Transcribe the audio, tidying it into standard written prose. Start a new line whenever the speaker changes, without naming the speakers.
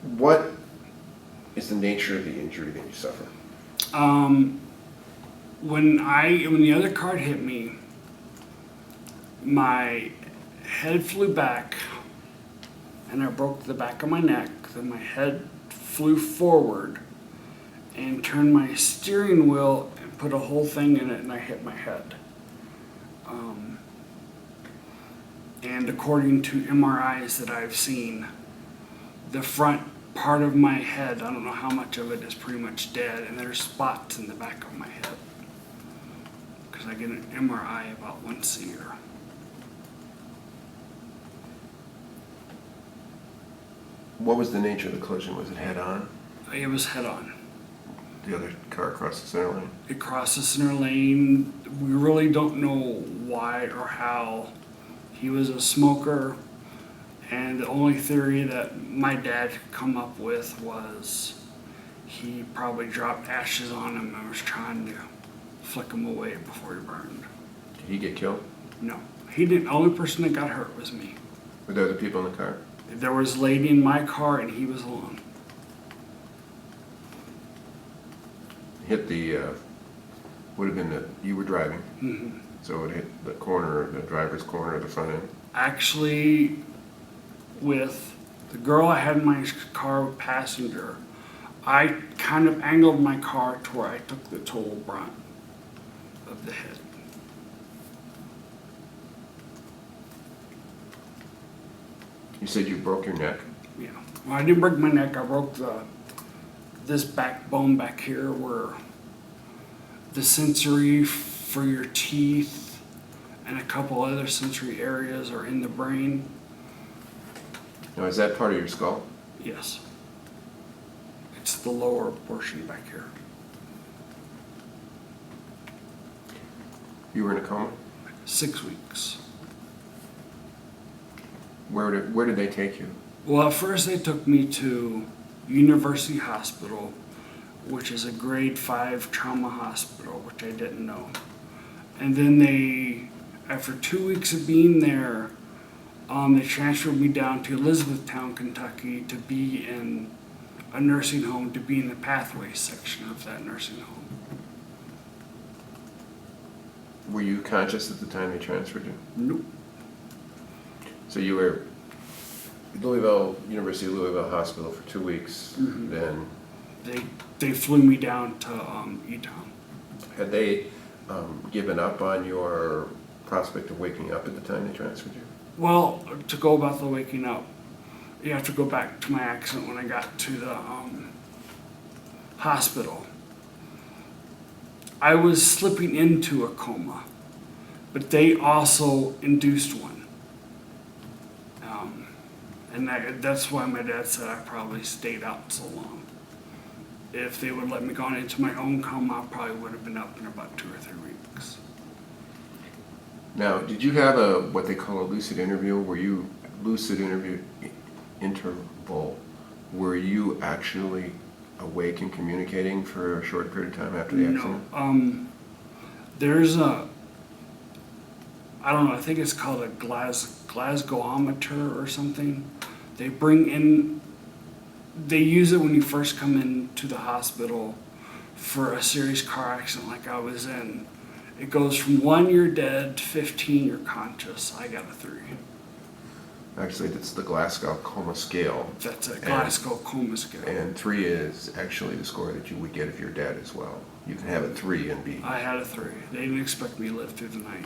What is the nature of the injury that you suffer?
When the other car hit me, my head flew back and I broke the back of my neck. Then my head flew forward and turned my steering wheel and put a whole thing in it, and I hit my head. And according to MRIs that I've seen, the front part of my head, I don't know how much of it is pretty much dead, and there's spots in the back of my head. Because I get an MRI about once a year.
What was the nature of the collision? Was it head-on?
It was head on.
The other car crossed the center lane?
It crossed the center lane. We really don't know why or how. He was a smoker, and the only theory that my dad could come up with was he probably dropped ashes on him and was trying to flick him away before he burned.
Did he get killed?
No, he didn't. The only person that got hurt was me.
Were there other people in the car?
There was a lady in my car, and he was alone.
Hit the, would have been you were driving,
Mm-hmm.
so it hit the corner, the driver's corner of the front end.
Actually, with the girl I had in my car passenger, I kind of angled my car to where I took the total brunt of the hit.
You said you broke your neck?
Yeah. Well, I didn't break my neck. I broke this backbone back here where the sensory for your teeth and a couple other sensory areas are in the brain.
Now, is that part of your skull?
Yes. It's the lower portion back here.
You were in a coma?
6 weeks.
Where did they take you?
Well, at first they took me to University Hospital, which is a grade 5 trauma hospital, which I didn't know. And then they, after 2 weeks of being there, they transferred me down to Elizabethtown, Kentucky to be in a nursing home, to be in the pathway section of that nursing home.
Were you conscious at the time they transferred you?
Nope.
So you were at University of Louisville Hospital for 2 weeks,
Mhm.
then
They flew me down to E-Town.
had they given up on your prospect of waking up at the time they transferred you?
Well, to go about the waking up, you have to go back to my accident when I got to the hospital. I was slipping into a coma, but they also induced one. And that's why my dad said I probably stayed out so long. If they would let me go into my own coma, I probably would have been up in about 2 or 3 weeks.
Now, did you have what they call a lucid interview? Interval? Were you actually awake and communicating for a short period of time after the accident?
No. There's I don't know, I think it's called a Glasgowometer or something. They use it when you first come into the hospital for a serious car accident like I was in. It goes from 1, you're dead, 15, you're conscious. I got a 3.
Actually, that's the Glasgow Coma scale.
That's a Glasgow Coma scale.
And 3 is actually the score that you would get if you're dead as well. You can have a 3 and be.
I had a 3. They didn't expect me to live through the night.